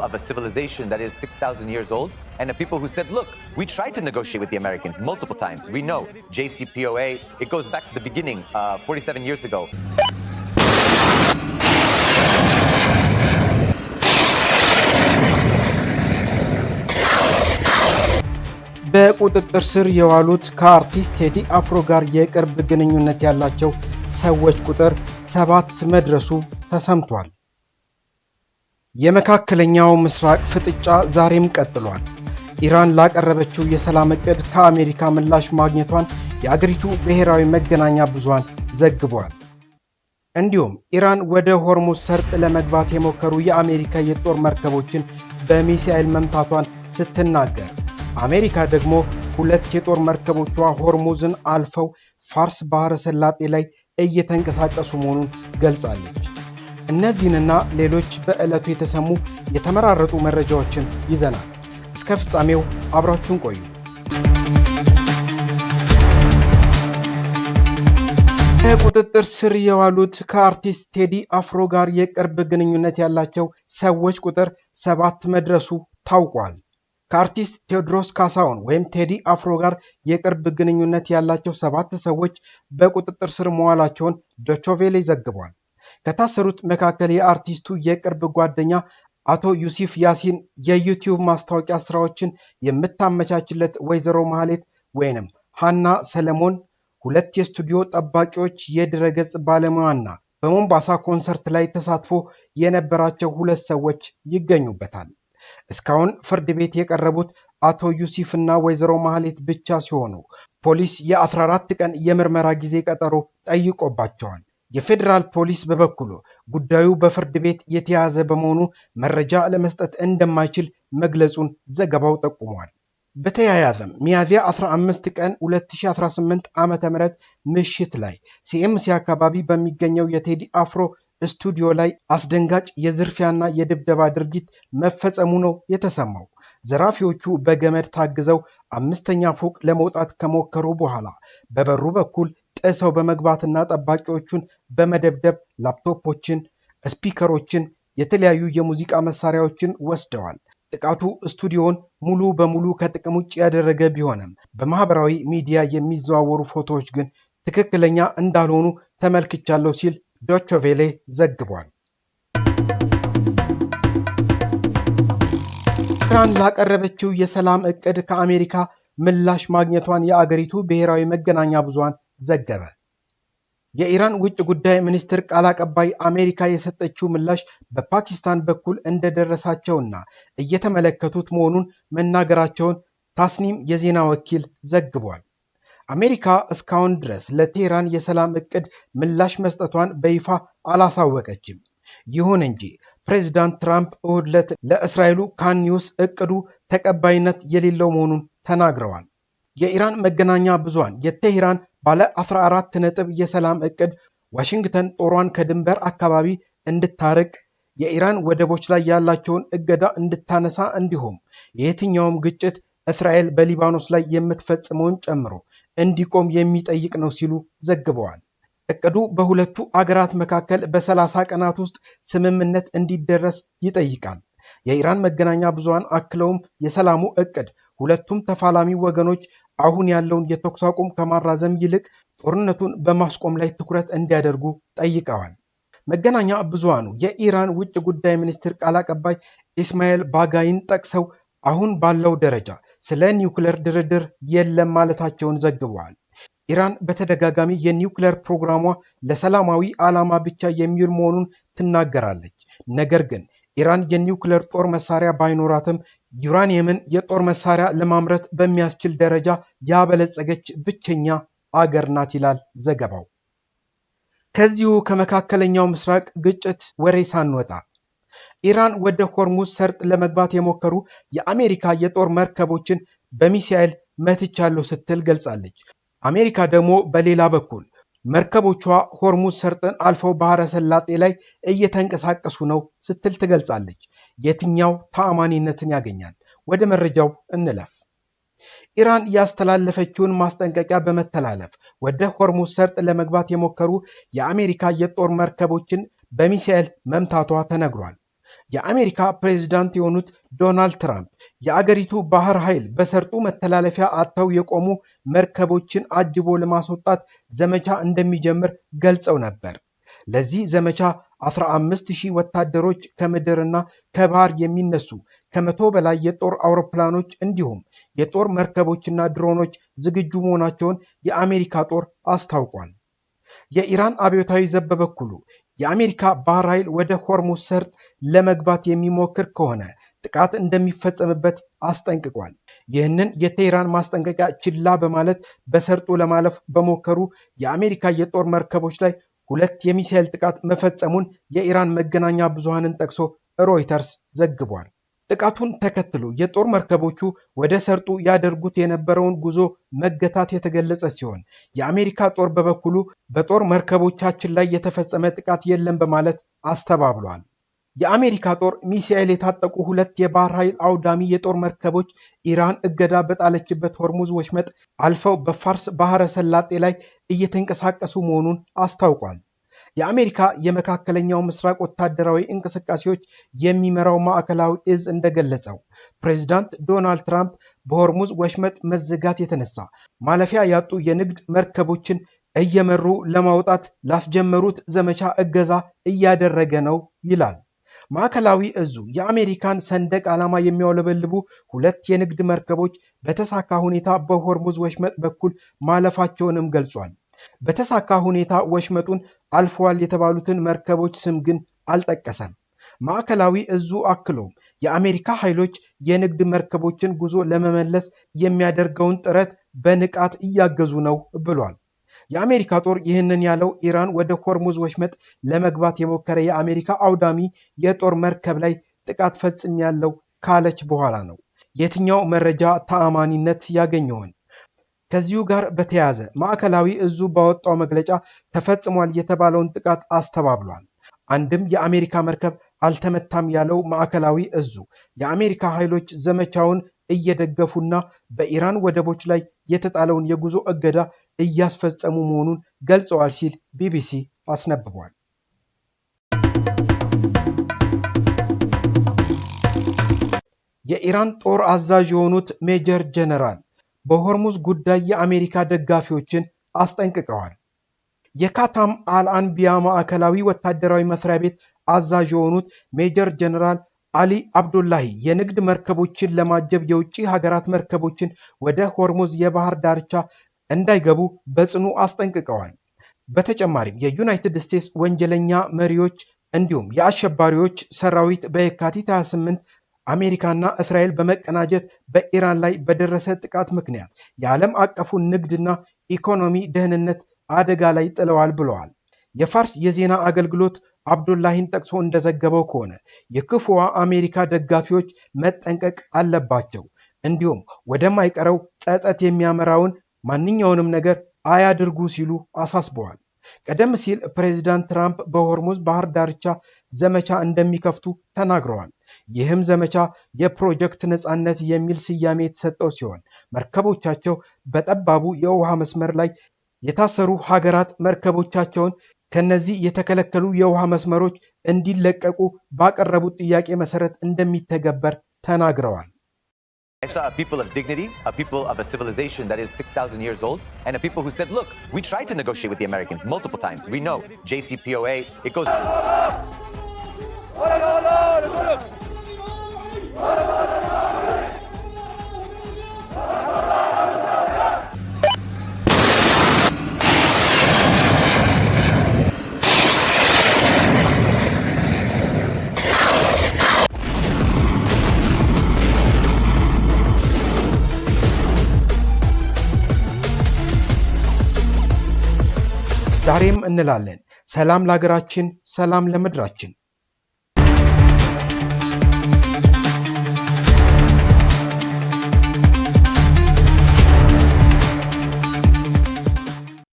of a civilization that is 6,000 years old, and the people who said, look, we tried to negotiate with the Americans multiple times. We know JCPOA, it goes back to the beginning, 47 years ago. በቁጥጥር ስር የዋሉት ከአርቲስት ቴዲ አፍሮ ጋር የቅርብ ግንኙነት ያላቸው ሰዎች ቁጥር 7 መድረሱ ተሰምቷል። የመካከለኛው ምስራቅ ፍጥጫ ዛሬም ቀጥሏል። ኢራን ላቀረበችው የሰላም እቅድ ከአሜሪካ ምላሽ ማግኘቷን የአገሪቱ ብሔራዊ መገናኛ ብዙሃን ዘግቧል። እንዲሁም ኢራን ወደ ሆርሙዝ ሰርጥ ለመግባት የሞከሩ የአሜሪካ የጦር መርከቦችን በሚሳኤል መምታቷን ስትናገር አሜሪካ ደግሞ ሁለት የጦር መርከቦቿ ሆርሙዝን አልፈው ፋርስ ባህረ ሰላጤ ላይ እየተንቀሳቀሱ መሆኑን ገልጻለች። እነዚህንና ሌሎች በዕለቱ የተሰሙ የተመራረጡ መረጃዎችን ይዘናል። እስከ ፍጻሜው አብራችሁን ቆዩ። በቁጥጥር ስር የዋሉት ከአርቲስት ቴዲ አፍሮ ጋር የቅርብ ግንኙነት ያላቸው ሰዎች ቁጥር 7 መድረሱ ታውቋል። ከአርቲስት ቴዎድሮስ ካሳሁን ወይም ቴዲ አፍሮ ጋር የቅርብ ግንኙነት ያላቸው 7 ሰዎች በቁጥጥር ስር መዋላቸውን ዶይቼ ቬለ ዘግቧል። ከታሰሩት መካከል የአርቲስቱ የቅርብ ጓደኛ አቶ ዩሱፍ ያሲን፣ የዩቲዩብ ማስታወቂያ ስራዎችን የምታመቻችለት ወይዘሮ ማህሌት ወይንም ሃና ሰለሞን፣ 2 የስቱዲዮ ጠባቂዎች፣ የድረገጽ ባለሙያና በሞምባሳ ኮንሰርት ላይ ተሳትፎ የነበራቸው 2 ሰዎች ይገኙበታል። እስካሁን ፍርድ ቤት የቀረቡት አቶ ዩሱፍና ወይዘሮ ማህሌት ብቻ ሲሆኑ ፖሊስ የ14 ቀን የምርመራ ጊዜ ቀጠሮ ጠይቆባቸዋል። የፌዴራል ፖሊስ በበኩሉ ጉዳዩ በፍርድ ቤት የተያዘ በመሆኑ መረጃ ለመስጠት እንደማይችል መግለጹን ዘገባው ጠቁሟል። በተያያዘም ሚያዝያ 15 ቀን 2018 ዓ.ም ምሽት ላይ ሲኤምሲ አካባቢ በሚገኘው የቴዲ አፍሮ ስቱዲዮ ላይ አስደንጋጭ የዝርፊያና የድብደባ ድርጊት መፈጸሙ ነው የተሰማው። ዘራፊዎቹ በገመድ ታግዘው 5ኛ ፎቅ ለመውጣት ከሞከሩ በኋላ በበሩ በኩል ጥሰው በመግባትና ጠባቂዎቹን በመደብደብ ላፕቶፖችን፣ ስፒከሮችን፣ የተለያዩ የሙዚቃ መሳሪያዎችን ወስደዋል። ጥቃቱ ስቱዲዮን ሙሉ በሙሉ ከጥቅም ውጭ ያደረገ ቢሆንም በማህበራዊ ሚዲያ የሚዘዋወሩ ፎቶዎች ግን ትክክለኛ እንዳልሆኑ ተመልክቻለሁ ሲል ዶይቼ ቬለ ዘግቧል። ኢራን ላቀረበችው የሰላም እቅድ ከአሜሪካ ምላሽ ማግኘቷን የአገሪቱ ብሔራዊ መገናኛ ብዙሃን ዘገበ። የኢራን ውጭ ጉዳይ ሚኒስትር ቃል አቀባይ አሜሪካ የሰጠችው ምላሽ በፓኪስታን በኩል እንደደረሳቸውና እየተመለከቱት መሆኑን መናገራቸውን ታስኒም የዜና ወኪል ዘግቧል። አሜሪካ እስካሁን ድረስ ለቴህራን የሰላም እቅድ ምላሽ መስጠቷን በይፋ አላሳወቀችም። ይሁን እንጂ ፕሬዝዳንት ትራምፕ እሁድ ዕለት ለእስራኤሉ ካን ኒውስ እቅዱ ተቀባይነት የሌለው መሆኑን ተናግረዋል። የኢራን መገናኛ ብዙሃን የቴህራን ባለ 14 ነጥብ የሰላም እቅድ ዋሽንግተን ጦሯን ከድንበር አካባቢ እንድታርቅ፣ የኢራን ወደቦች ላይ ያላቸውን እገዳ እንድታነሳ እንዲሁም የየትኛውም ግጭት እስራኤል በሊባኖስ ላይ የምትፈጽመውን ጨምሮ እንዲቆም የሚጠይቅ ነው ሲሉ ዘግበዋል። እቅዱ በሁለቱ አገራት መካከል በ30 ቀናት ውስጥ ስምምነት እንዲደረስ ይጠይቃል። የኢራን መገናኛ ብዙሃን አክለውም የሰላሙ እቅድ ሁለቱም ተፋላሚ ወገኖች አሁን ያለውን የተኩስ አቁም ከማራዘም ይልቅ ጦርነቱን በማስቆም ላይ ትኩረት እንዲያደርጉ ጠይቀዋል። መገናኛ ብዙሃኑ የኢራን ውጭ ጉዳይ ሚኒስትር ቃል አቀባይ ኢስማኤል ባጋይን ጠቅሰው አሁን ባለው ደረጃ ስለ ኒውክሌር ድርድር የለም ማለታቸውን ዘግበዋል። ኢራን በተደጋጋሚ የኒውክሌር ፕሮግራሟ ለሰላማዊ ዓላማ ብቻ የሚውል መሆኑን ትናገራለች። ነገር ግን ኢራን የኒውክሌር ጦር መሳሪያ ባይኖራትም ዩራኒየምን የጦር መሳሪያ ለማምረት በሚያስችል ደረጃ ያበለጸገች ብቸኛ አገር ናት ይላል ዘገባው። ከዚሁ ከመካከለኛው ምስራቅ ግጭት ወሬ ሳንወጣ ኢራን ወደ ሆርሙዝ ሰርጥ ለመግባት የሞከሩ የአሜሪካ የጦር መርከቦችን በሚሳኤል መትቻለሁ ስትል ገልጻለች። አሜሪካ ደግሞ በሌላ በኩል መርከቦቿ ሆርሙዝ ሰርጥን አልፈው ባህረ ሰላጤ ላይ እየተንቀሳቀሱ ነው ስትል ትገልጻለች። የትኛው ተአማኒነትን ያገኛል? ወደ መረጃው እንለፍ። ኢራን ያስተላለፈችውን ማስጠንቀቂያ በመተላለፍ ወደ ሆርሙዝ ሰርጥ ለመግባት የሞከሩ የአሜሪካ የጦር መርከቦችን በሚሳኤል መምታቷ ተነግሯል። የአሜሪካ ፕሬዝዳንት የሆኑት ዶናልድ ትራምፕ የአገሪቱ ባህር ኃይል በሰርጡ መተላለፊያ አጥተው የቆሙ መርከቦችን አጅቦ ለማስወጣት ዘመቻ እንደሚጀምር ገልጸው ነበር። ለዚህ ዘመቻ 15000 ወታደሮች ከምድርና ከባህር የሚነሱ ከ100 በላይ የጦር አውሮፕላኖች እንዲሁም የጦር መርከቦችና ድሮኖች ዝግጁ መሆናቸውን የአሜሪካ ጦር አስታውቋል። የኢራን አብዮታዊ ዘብ በበኩሉ የአሜሪካ ባህር ኃይል ወደ ሆርሙዝ ሰርጥ ለመግባት የሚሞክር ከሆነ ጥቃት እንደሚፈጸምበት አስጠንቅቋል። ይህንን የቴህራን ማስጠንቀቂያ ችላ በማለት በሰርጡ ለማለፍ በሞከሩ የአሜሪካ የጦር መርከቦች ላይ 2 የሚሳኤል ጥቃት መፈጸሙን የኢራን መገናኛ ብዙሃንን ጠቅሶ ሮይተርስ ዘግቧል። ጥቃቱን ተከትሎ የጦር መርከቦቹ ወደ ሰርጡ ያደርጉት የነበረውን ጉዞ መገታት የተገለጸ ሲሆን የአሜሪካ ጦር በበኩሉ በጦር መርከቦቻችን ላይ የተፈጸመ ጥቃት የለም በማለት አስተባብሏል። የአሜሪካ ጦር ሚሳኤል የታጠቁ 2 የባህር ኃይል አውዳሚ የጦር መርከቦች ኢራን እገዳ በጣለችበት ሆርሙዝ ወሽመጥ አልፈው በፋርስ ባህረ ሰላጤ ላይ እየተንቀሳቀሱ መሆኑን አስታውቋል። የአሜሪካ የመካከለኛው ምስራቅ ወታደራዊ እንቅስቃሴዎች የሚመራው ማዕከላዊ እዝ እንደገለጸው ፕሬዝዳንት ዶናልድ ትራምፕ በሆርሙዝ ወሽመጥ መዘጋት የተነሳ ማለፊያ ያጡ የንግድ መርከቦችን እየመሩ ለማውጣት ላስጀመሩት ዘመቻ እገዛ እያደረገ ነው ይላል። ማዕከላዊ እዙ የአሜሪካን ሰንደቅ ዓላማ የሚያውለበልቡ 2 የንግድ መርከቦች በተሳካ ሁኔታ በሆርሙዝ ወሽመጥ በኩል ማለፋቸውንም ገልጿል። በተሳካ ሁኔታ ወሽመጡን አልፈዋል የተባሉትን መርከቦች ስም ግን አልጠቀሰም። ማዕከላዊ እዙ አክሎም የአሜሪካ ኃይሎች የንግድ መርከቦችን ጉዞ ለመመለስ የሚያደርገውን ጥረት በንቃት እያገዙ ነው ብሏል። የአሜሪካ ጦር ይህንን ያለው ኢራን ወደ ሆርሙዝ ወሽመጥ ለመግባት የሞከረ የአሜሪካ አውዳሚ የጦር መርከብ ላይ ጥቃት ፈጽሜያለሁ ካለች በኋላ ነው። የትኛው መረጃ ተአማኒነት ያገኘውን? ከዚሁ ጋር በተያያዘ ማዕከላዊ እዙ ባወጣው መግለጫ ተፈጽሟል የተባለውን ጥቃት አስተባብሏል። አንድም የአሜሪካ መርከብ አልተመታም ያለው ማዕከላዊ እዙ የአሜሪካ ኃይሎች ዘመቻውን እየደገፉና በኢራን ወደቦች ላይ የተጣለውን የጉዞ እገዳ እያስፈጸሙ መሆኑን ገልጸዋል ሲል ቢቢሲ አስነብቧል። የኢራን ጦር አዛዥ የሆኑት ሜጀር ጀነራል በሆርሙዝ ጉዳይ የአሜሪካ ደጋፊዎችን አስጠንቅቀዋል። የካታም አልአንቢያ ማዕከላዊ ወታደራዊ መስሪያ ቤት አዛዥ የሆኑት ሜጀር ጀነራል አሊ አብዱላሂ የንግድ መርከቦችን ለማጀብ የውጭ ሀገራት መርከቦችን ወደ ሆርሙዝ የባህር ዳርቻ እንዳይገቡ በጽኑ አስጠንቅቀዋል። በተጨማሪም የዩናይትድ ስቴትስ ወንጀለኛ መሪዎች እንዲሁም የአሸባሪዎች ሰራዊት በየካቲት 28 አሜሪካና እስራኤል በመቀናጀት በኢራን ላይ በደረሰ ጥቃት ምክንያት የዓለም አቀፉን ንግድና ኢኮኖሚ ደህንነት አደጋ ላይ ጥለዋል ብለዋል። የፋርስ የዜና አገልግሎት አብዱላሂን ጠቅሶ እንደዘገበው ከሆነ የክፉዋ አሜሪካ ደጋፊዎች መጠንቀቅ አለባቸው፣ እንዲሁም ወደማይቀረው ጸጸት የሚያመራውን ማንኛውንም ነገር አያድርጉ ሲሉ አሳስበዋል። ቀደም ሲል ፕሬዝዳንት ትራምፕ በሆርሙዝ ባህር ዳርቻ ዘመቻ እንደሚከፍቱ ተናግረዋል። ይህም ዘመቻ የፕሮጀክት ነፃነት የሚል ስያሜ የተሰጠው ሲሆን መርከቦቻቸው በጠባቡ የውሃ መስመር ላይ የታሰሩ ሀገራት መርከቦቻቸውን ከነዚህ የተከለከሉ የውሃ መስመሮች እንዲለቀቁ ባቀረቡት ጥያቄ መሰረት እንደሚተገበር ተናግረዋል። I saw a people of dignity, a people of a civilization that is 6,000 years old, and a people who said, look, we tried to negotiate with the Americans multiple times. We know JCPOA, it goes... ዛሬም እንላለን ሰላም ለሀገራችን፣ ሰላም ለምድራችን።